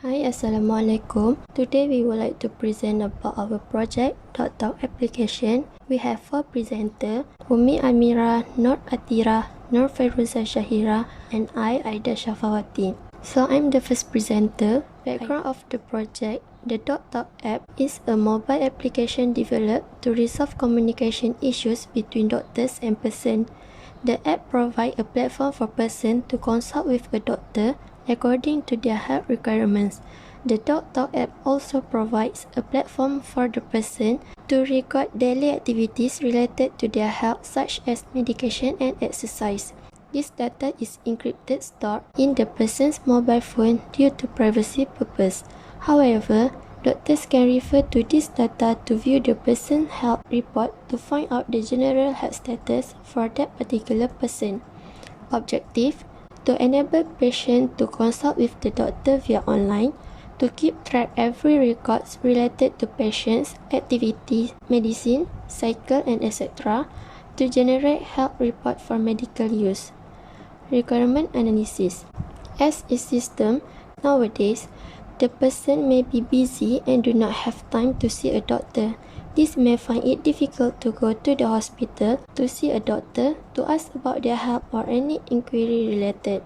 Hi, Assalamualaikum. Today we would like to present about our project DocTalk application. We have 4 presenters, Umi Amira, Nur Athirah, Fairuza, Syahira, and Aida Syafawati. So I'm the first presenter. Background of the project. The DocTalk App is a mobile application developed to resolve communication issues between doctors and patients. The app provides a platform for persons to consult with a doctor according to their health requirements. The DocTalk app also provides a platform for the person to record daily activities related to their health, such as medication and exercise. This data is encrypted stored in the person's mobile phone due to privacy purpose. However, doctors can refer to this data to view the person's health report to find out the general health status for that particular person. Objective: to enable patients to consult with the doctor via online, to keep track every records related to patients' activities, medicine, cycle, and etc., to generate health report for medical use. Requirement analysis. As a system, nowadays, the person may be busy and do not have time to see a doctor. This may find it difficult to go to the hospital to see a doctor to ask about their health or any inquiry related.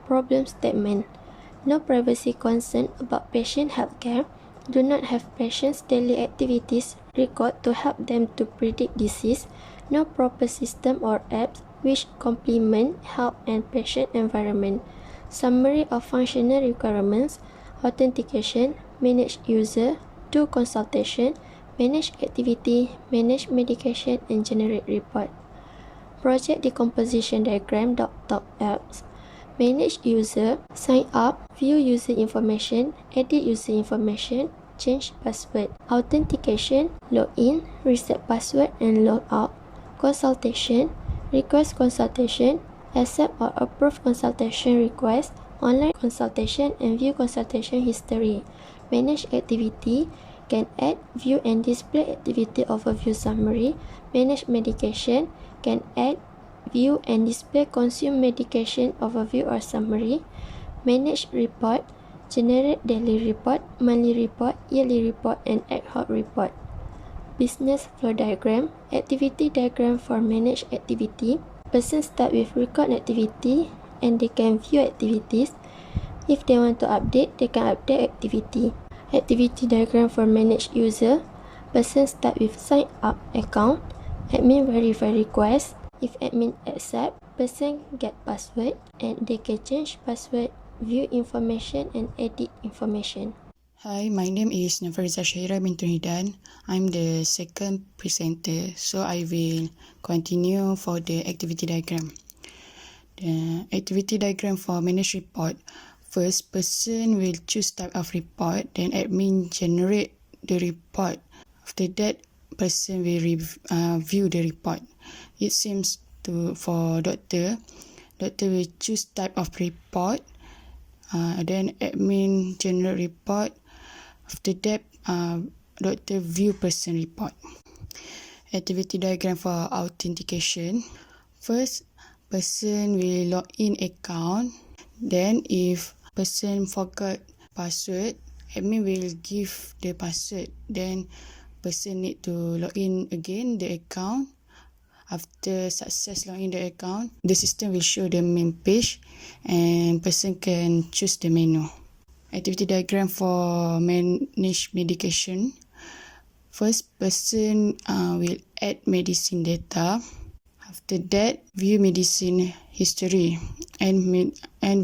Problem statement. No privacy concern about patient healthcare. Do not have patients' daily activities record to help them to predict disease. No proper system or apps which complement health and patient environment. Summary of functional requirements: authentication, manage user, do consultation, manage activity, manage medication, and generate report. Project decomposition diagram. DocTalk apps. Manage user, sign up, view user information, edit user information, change password. Authentication, login, reset password, and log out. Consultation, request consultation, accept or approve consultation request, online consultation, and view consultation history. Manage activity, can add, view, and display activity overview summary. Manage medication, can add, view, and display consume medication overview or summary. Manage report, generate daily report, monthly report, yearly report, and ad hoc report. Business flow diagram, activity diagram for manage activity. Persons start with record activity and they can view activities. If they want to update, they can update activity. Activity diagram for manage user. Persons start with sign up account. Admin verify request. If admin accept, person get password and they can change password, view information, and edit information. Hi, my name is Syahira binti Hidan. I'm the second presenter, so I will continue for the activity diagram. The activity diagram for manage report. First, person will choose type of report, then admin generate the report. After that, person will view the report. It seems for doctor will choose type of report, then admin generate report. After that, doctor view person report. Activity diagram for authentication. First, person will log in account. Then, if person forgot password, admin will give the password. Then, person need to log in again the account. After success login the account, the system will show the main page and person can choose the menu. Activity diagram for manage medication. First, person will add medicine data. After that, view medicine history and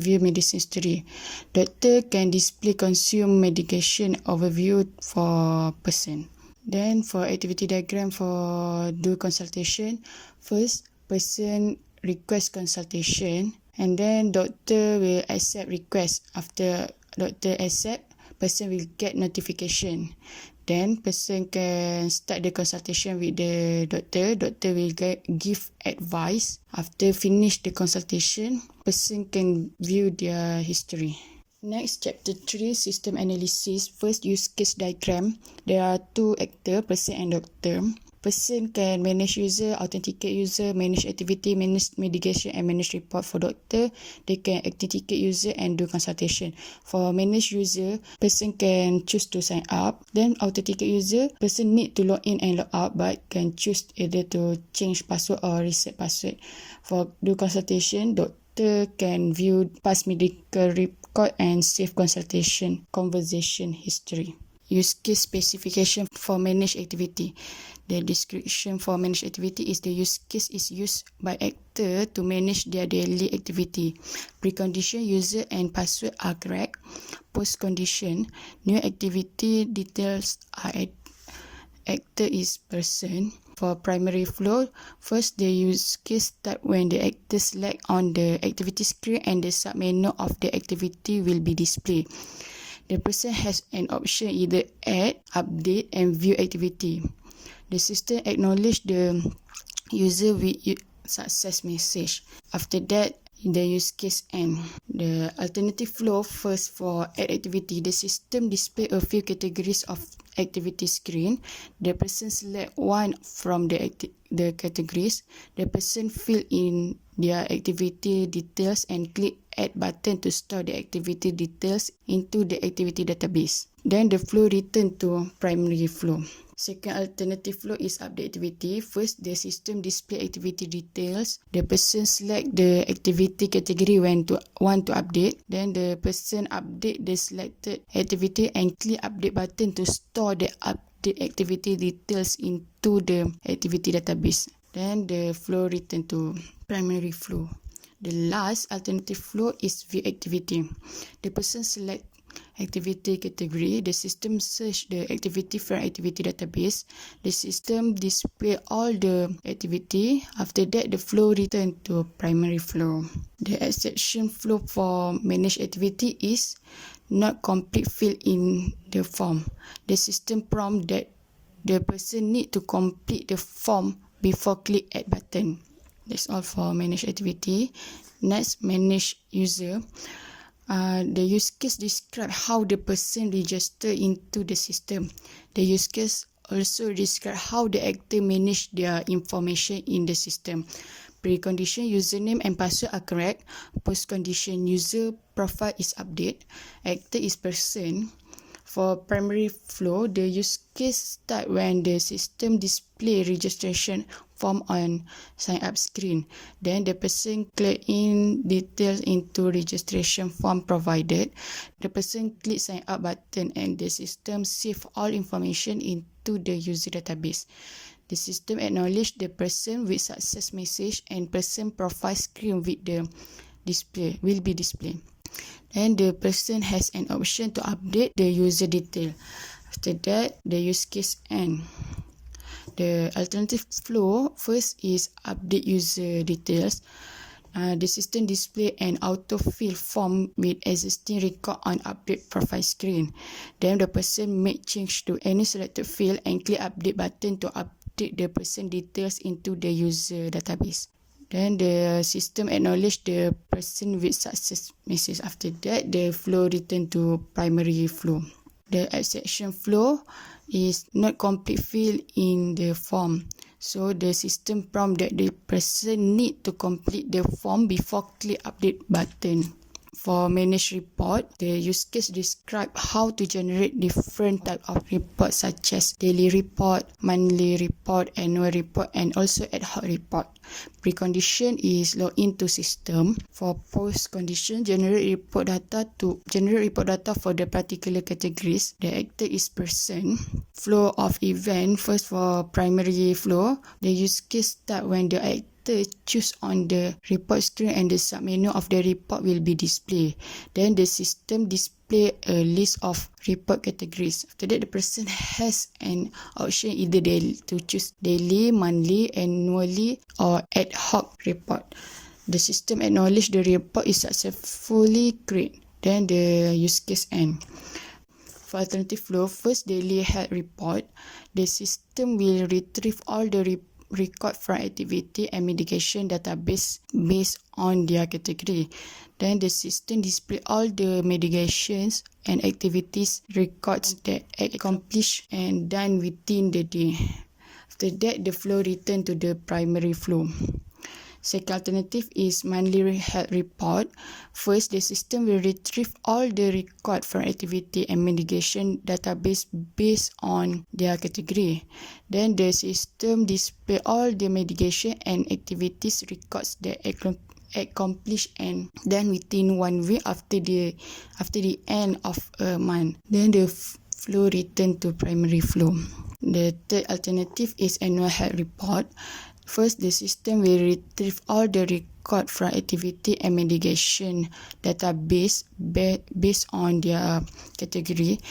view medicine history. Doctor can display consume medication overview for person. Then for activity diagram for do consultation, first person request consultation and then doctor will accept request. After doctor accept, person will get notification. Then person can start the consultation with the doctor. Doctor will give advice. After finish the consultation, person can view their history. Next, chapter 3, system analysis. First, use case diagram. There are 2 actors, person and doctor. person can manage user, authenticate user, manage activity, manage mitigation and manage report. For doctor, they can authenticate user and do consultation. For manage user, person can choose to sign up. Then authenticate user, person need to log in and log out but can choose either to change password or reset password. For do consultation, doctor can view past medical record and save consultation conversation history. Use case specification for managed activity. The description for managed activity is the use case is used by actor to manage their daily activity. Precondition, user and password are correct. Post condition, new activity details are actor is person. For primary flow, first the use case start when the actor select on the activity screen and the submenu of the activity will be displayed. The person has an option either add, update and view activity. The system acknowledge the user with success message. After that, the use case end. The alternative flow, first for add activity, the system display a few categories of activity screen. The person select one from the categories. The person fill in their activity details and click add button to store the activity details into the activity database. Then the flow return to primary flow. Second alternative flow is update activity. First, the system display activity details. The person select the activity category when to want to update. Then the person update the selected activity and click update button to store the update activity details into the activity database. Then the flow return to primary flow. The last alternative flow is view activity. The person select activity category. The system search the activity from activity database. The system display all the activity. After that, the flow return to primary flow. The exception flow for managed activity is not complete fill in the form. The system prompt that the person need to complete the form before click add button. That's all for manage activity. Next, manage user. The use case describe how the person register into the system. The use case also describe how the actor manage their information in the system. Precondition, username and password are correct. Post-condition, user profile is update. Actor is person. For primary flow, the use case start when the system display registration form on sign up screen. Then the person click in details into registration form provided. The person click sign up button and the system save all information into the user database. The system acknowledge the person with success message and person profile screen with the display will be displayed. And the person has an option to update the user detail. After that, the use case end. The alternative flow, first is update user details. The system display an autofill form with existing record on update profile screen. Then the person make change to any selected field and click update button to update the person details into the user database. Then the system acknowledge the person with success message. After that, the flow return to primary flow. The exception flow is not complete fill in the form. So the system prompt that the person need to complete the form before click update button. For manage report, the use case describe how to generate different type of reports such as daily report, monthly report, annual report and also ad hoc report. Precondition is log into system. For post condition, generate report data for the particular categories. The actor is person. Flow of event, first for primary flow, the use case start when the actor choose on the report screen and the submenu of the report will be displayed. Then the system display a list of report categories. After that, the person has an option either to choose daily, monthly, annually or ad hoc report. The system acknowledge the report is successfully created. Then the use case end. For alternative flow, first daily health report. The system will retrieve all the record from activity and mitigation database based on their category. Then the system display all the mitigations and activities records that accomplished and done within the day. After that, the flow return to the primary flow. Second alternative is monthly health report. First, the system will retrieve all the record from activity and mitigation database based on their category. Then the system display all the mitigation and activities records that accomplished and done within 1 week after the end of a month. Then the flow return to primary flow. The third alternative is annual health report. First, the system will retrieve all the record from activity and mitigation database based on their category.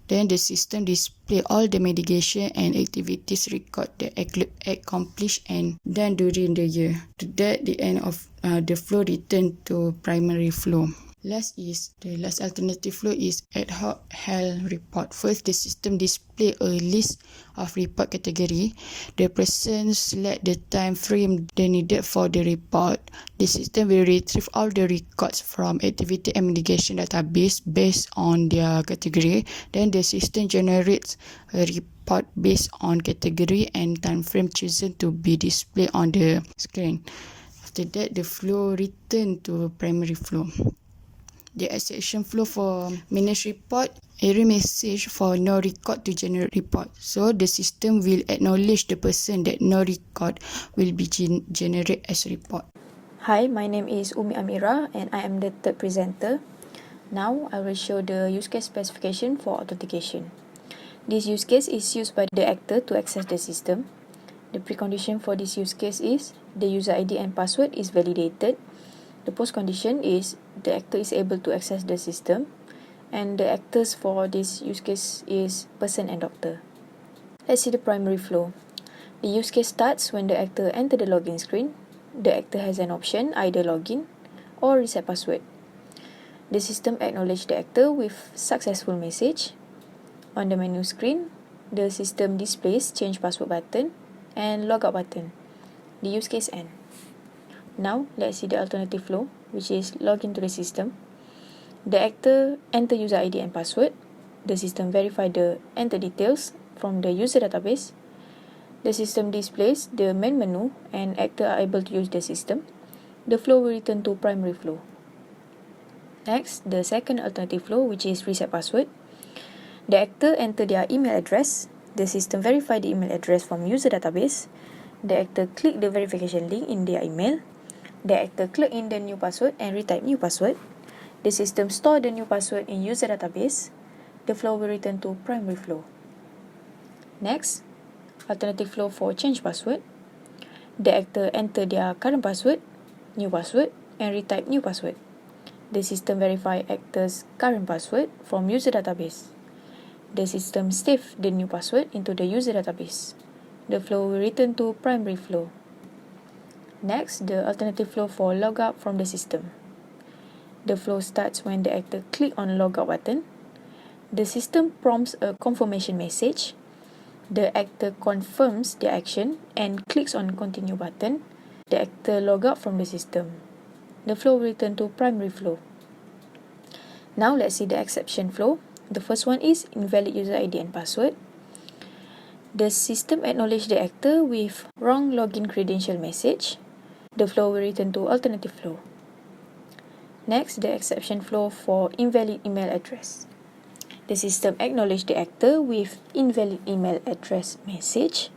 Then the system display all the mitigation and activities record that accomplished and done during the year. To that, the end of the flow return to primary flow. The last alternative flow is ad hoc health report. First, the system display a list of report category. The person select the time frame they needed for the report. The system will retrieve all the records from activity and mitigation database based on their category. Then the system generates a report based on category and time frame chosen to be displayed on the screen. After that, the flow return to primary flow. The exception flow for manage report, error message for no record to generate report. So the system will acknowledge the person that no record will be generated as report. Hi, my name is Umi Amira and I am the third presenter. Now I will show the use case specification for authentication. This use case is used by the actor to access the system. The precondition for this use case is the user ID and password is validated. The post-condition is the actor is able to access the system, and the actors for this use case is person and doctor. Let's see the primary flow. The use case starts when the actor enters the login screen. The actor has an option, either login or reset password. The system acknowledges the actor with successful message. On the menu screen, the system displays change password button and logout button. The use case ends. Now, let's see the alternative flow, which is log into the system. The actor enter user ID and password. The system verify the enter details from the user database. The system displays the main menu and actor are able to use the system. The flow will return to primary flow. Next, the second alternative flow, which is reset password. The actor enter their email address. The system verify the email address from user database. The actor click the verification link in their email. The actor click in the new password and retype new password. The system store the new password in user database. The flow will return to primary flow. Next, alternative flow for change password. The actor enter their current password, new password, and retype new password. The system verify actor's current password from user database. The system save the new password into the user database. The flow will return to primary flow. Next, the alternative flow for logout from the system. The flow starts when the actor click on logout button. The system prompts a confirmation message. The actor confirms the action and clicks on continue button. The actor log out from the system. The flow will return to primary flow. Now let's see the exception flow. The first one is invalid user ID and password. The system acknowledges the actor with wrong login credential message. The flow will return to alternative flow. Next, the exception flow for invalid email address. The system acknowledges the actor with invalid email address message.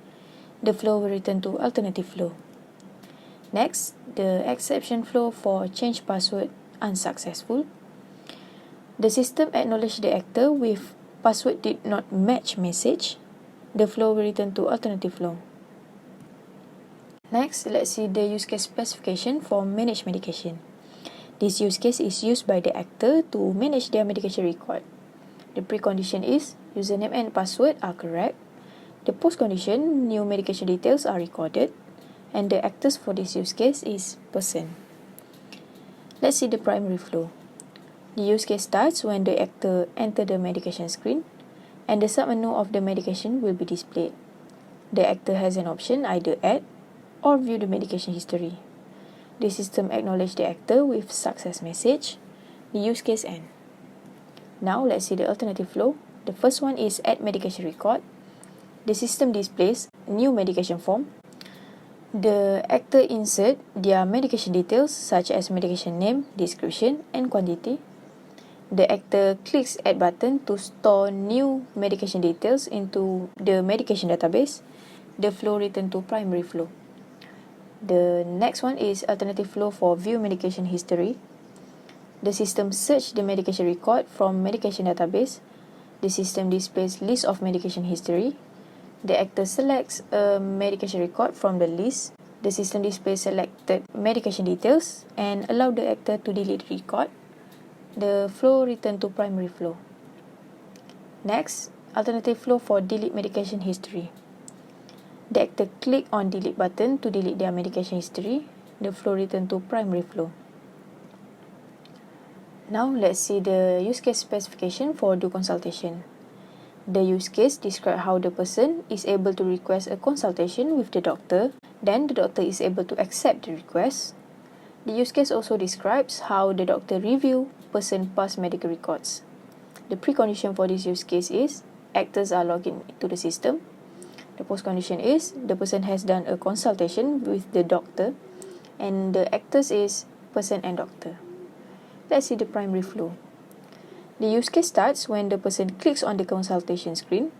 The flow will return to alternative flow. Next, the exception flow for change password unsuccessful. The system acknowledges the actor with password did not match message. The flow will return to alternative flow. Next, let's see the use case specification for manage medication. This use case is used by the actor to manage their medication record. The precondition is username and password are correct. The postcondition, new medication details are recorded. And the actors for this use case is person. Let's see the primary flow. The use case starts when the actor enters the medication screen and the submenu of the medication will be displayed. The actor has an option either add or view the medication history. The system acknowledges the actor with success message. The use case ends. Now let's see the alternative flow. The first one is add medication record. The system displays new medication form. The actor insert their medication details such as medication name, description and quantity. The actor clicks Add button to store new medication details into the medication database. The flow return to primary flow. The next one is alternative flow for view medication history. The system search the medication record from medication database. The system displays list of medication history. The actor selects a medication record from the list. The system displays selected medication details and allow the actor to delete the record. The flow return to primary flow. Next, alternative flow for delete medication history. The actor click on delete button to delete their medication history. The flow return to primary flow. Now let's see the use case specification for do consultation. The use case describes how the person is able to request a consultation with the doctor, then the doctor is able to accept the request. The use case also describes how the doctor review person past medical records. The precondition for this use case is actors are logged into the system. The postcondition is the person has done a consultation with the doctor, and the actors is person and doctor. Let's see the primary flow. The use case starts when the person clicks on the consultation screen.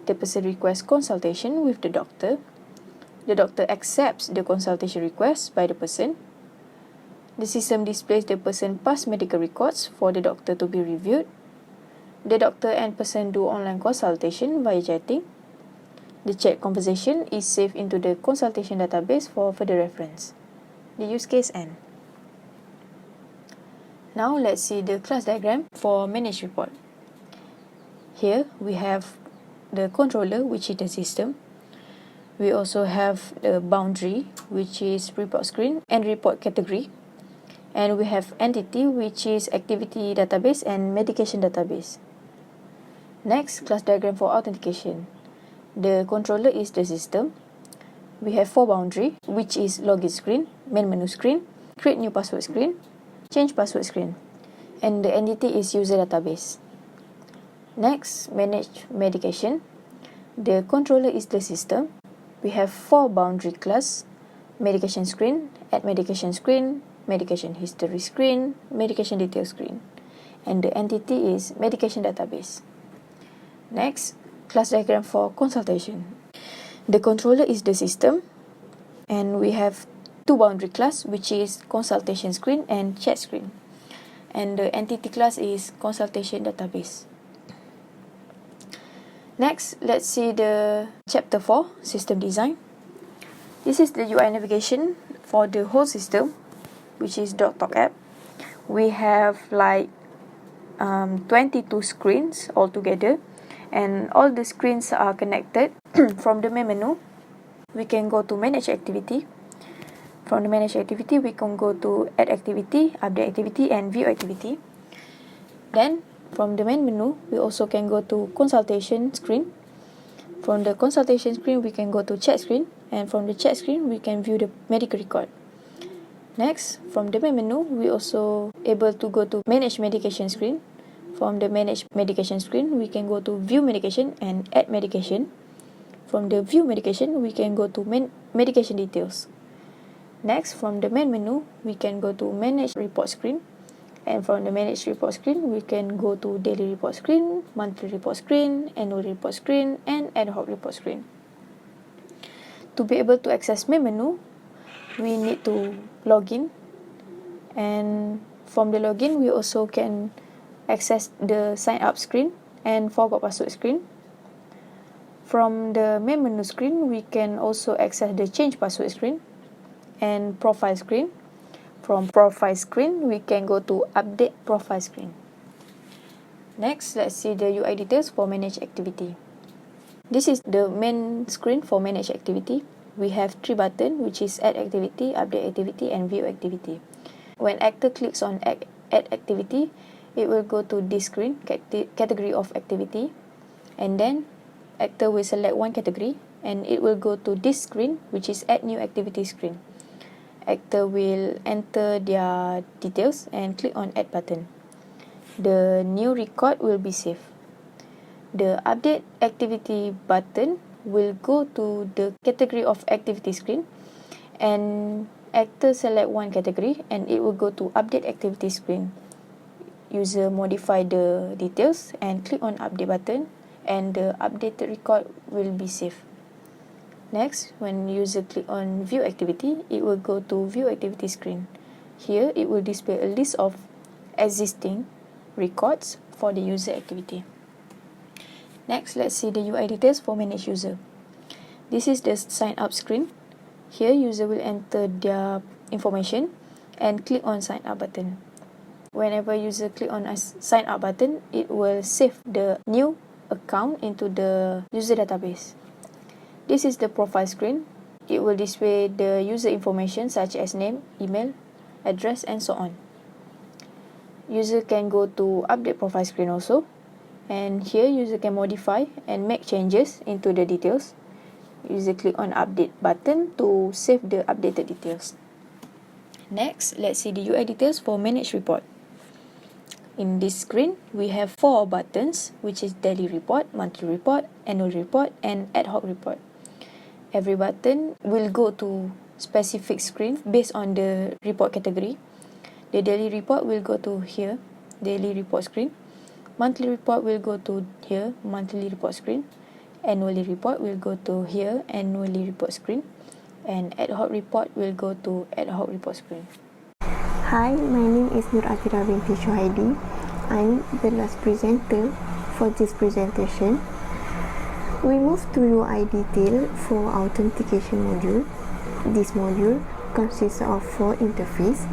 The person requests consultation with the doctor. The doctor accepts the consultation request by the person. The system displays the person past medical records for the doctor to be reviewed. The doctor and person do online consultation via chatting. The chat conversation is saved into the consultation database for further reference. The use case ends. Now let's see the class diagram for manage report. Here we have the controller, which is the system. We also have the boundary, which is report screen and report category. And we have entity, which is activity database and medication database. Next, class diagram for authentication. The controller is the system. We have 4 boundary, which is login screen, main menu screen, create new password screen, change password screen, and the entity is user database. Next, manage medication. The controller is the system. We have 4 boundary class: medication screen, add medication screen, medication history screen, medication detail screen, and the entity is medication database. Next, class diagram for consultation. The controller is the system, and we have 2 boundary class, which is consultation screen and chat screen, and the entity class is consultation database. Next, let's see the chapter 4, system design. This is the UI navigation for the whole system, which is DocTalk App. We have like 22 screens altogether, and all the screens are connected. From the main menu, we can go to manage activity. From the manage activity, we can go to add activity, update activity, and view activity. Then from the main menu, we also can go to consultation screen. From the consultation screen, we can go to chat screen, and from the chat screen, we can view the medical record. Next, from the main menu, we also able to go to manage medication screen. From the manage medication screen, we can go to view medication and add medication. From the view medication, we can go to medication details. Next, from the main menu, we can go to manage report screen. And from the manage report screen, we can go to daily report screen, monthly report screen, annual report screen, and ad hoc report screen. To be able to access main menu, we need to log in. And from the login, we also can access the sign up screen and forgot password screen. From the main menu screen, we can also access the change password screen and profile screen. From profile screen, we can go to update profile screen. Next, let's see the UI details for manage activity. This is the main screen for manage activity. We have 3 buttons, which is add activity, update activity, and view activity. When actor clicks on add activity, it will go to this screen, category of activity, and then actor will select one category, and it will go to this screen, which is add new activity screen. Actor will enter their details and click on add button. The new record will be saved. The update activity button will go to the category of activity screen, and actor select one category and it will go to update activity screen. User modify the details and click on update button, and the updated record will be saved. Next, when user click on view activity, it will go to view activity screen. Here, it will display a list of existing records for the user activity. Next, let's see the UI details for manage user. This is the sign up screen. Here, user will enter their information and click on sign up button. Whenever user click on a sign up button, it will save the new account into the user database. This is the profile screen. It will display the user information such as name, email, address, and so on. User can go to update profile screen also, and here user can modify and make changes into the details. User click on update button to save the updated details. Next, let's see the UI details for manage report. In this screen, we have 4 buttons, which is daily report, monthly report, annual report, and ad hoc report. Every button will go to specific screen based on the report category. The daily report will go to here, daily report screen. Monthly report will go to here, monthly report screen. Annually report will go to here, annually report screen. And ad hoc report will go to ad hoc report screen. Hi, my name is Nur Athirah binti Shuhaidi. I'm the last presenter for this presentation. We move to UI detail for authentication module. This module consists of 4 interfaces.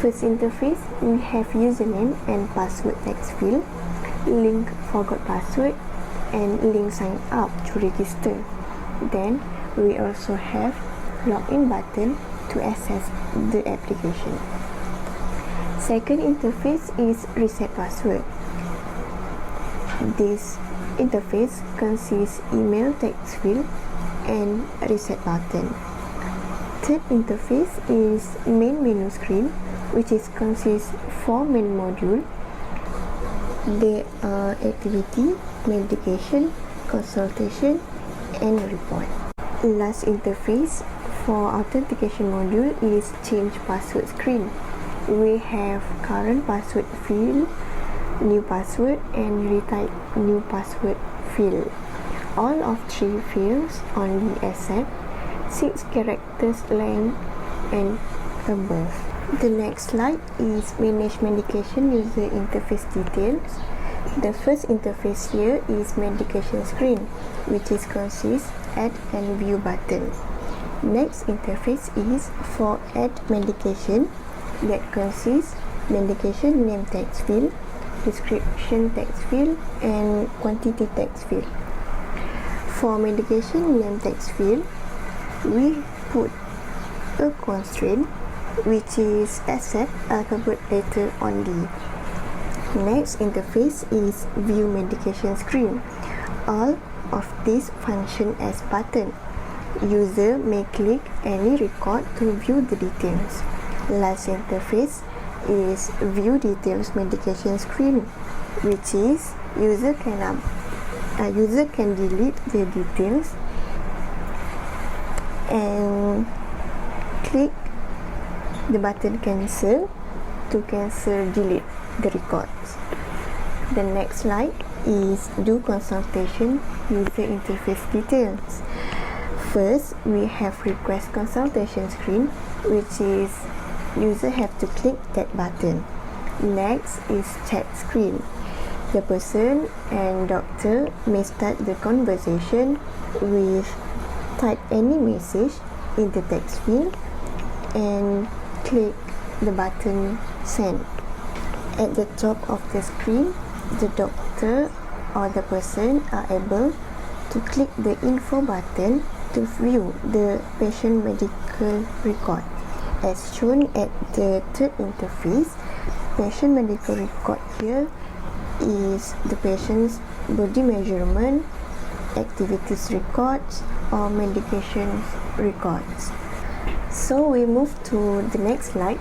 First interface, we have username and password text field, link forgot password, and link sign up to register. Then we also have login button to access the application. Second interface is reset password. This interface consists email text field and reset button. Third interface is main menu screen, which is consists 4 main module. They are activity, medication, consultation, and report. Last interface for authentication module is change password screen. We have current password field, new password, and retype new password field. All of 3 fields only accept 6 characters length and above. The next slide is manage medication user interface details. The first interface here is medication screen, which is consists add and view button. Next interface is for add medication, that consists medication name text field, description text field, and quantity text field. For medication name text field, we put a constraint which is accept alphabet letter only. Next interface is view medication screen. All of these function as button. User may click any record to view the details. Last interface is view details medication screen, which is user can delete the details and click the button cancel to cancel delete the records. The next slide is do consultation user interface details. First, we have request consultation screen, which is user have to click that button. Next is chat screen. The person and doctor may start the conversation with type any message in the text field and click the button send. At the top of the screen, the doctor or the person are able to click the info button to view the patient medical record. As shown at the third interface, patient medical record here is the patient's body measurement, activities records, or medication records. So we move to the next slide,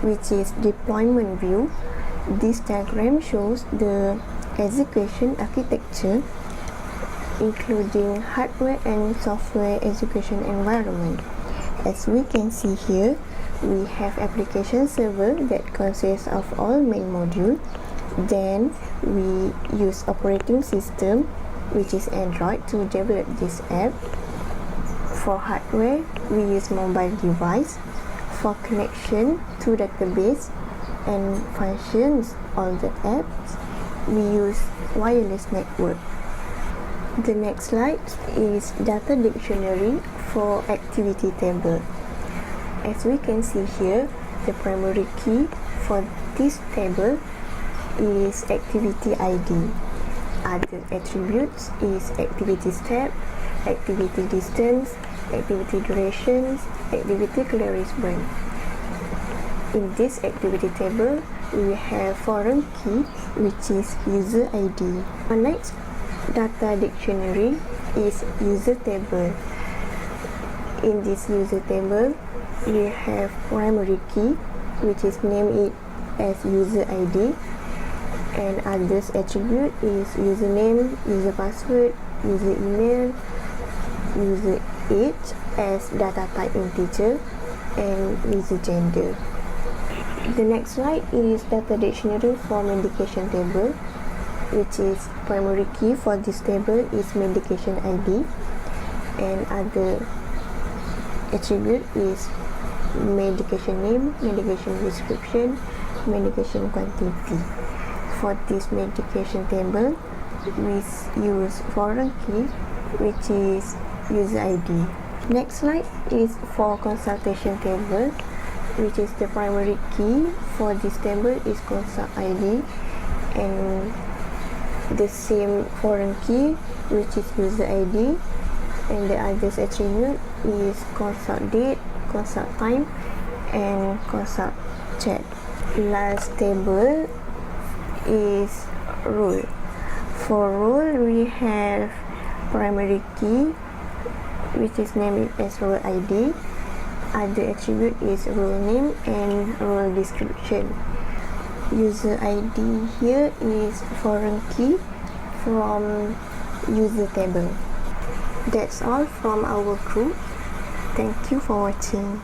which is deployment view. This diagram shows the execution architecture including hardware and software execution environment. As we can see here, we have application server that consists of all main module. Then we use operating system, which is Android, to develop this app. For hardware, we use mobile device. For connection to database and functions of the apps, we use wireless network. The next slide is data dictionary for activity table. As we can see here, the primary key for this table is activity ID. Other attributes is activity step, activity distance, activity durations, activity clearance brand. In this activity table, we have foreign key, which is user ID. Our next data dictionary is user table. In this user table, we have primary key, which is named it as user ID, and others attribute is username, user password, user email, user age as data type integer, and user gender. The next slide is data dictionary for medication table, which is primary key for this table is medication ID, and other attribute is medication name, medication description, medication quantity. For this medication table, we use foreign key, which is user ID. Next slide is for consultation table, which is the primary key for this table is consult ID, and the same foreign key, which is user ID, and the others attribute is consult date, consult time, and consult chat. Last table is role. For role, we have primary key, which is named as role ID. Other attribute is role name and role description. User ID here is foreign key from user table. That's all from our group. Thank you for watching.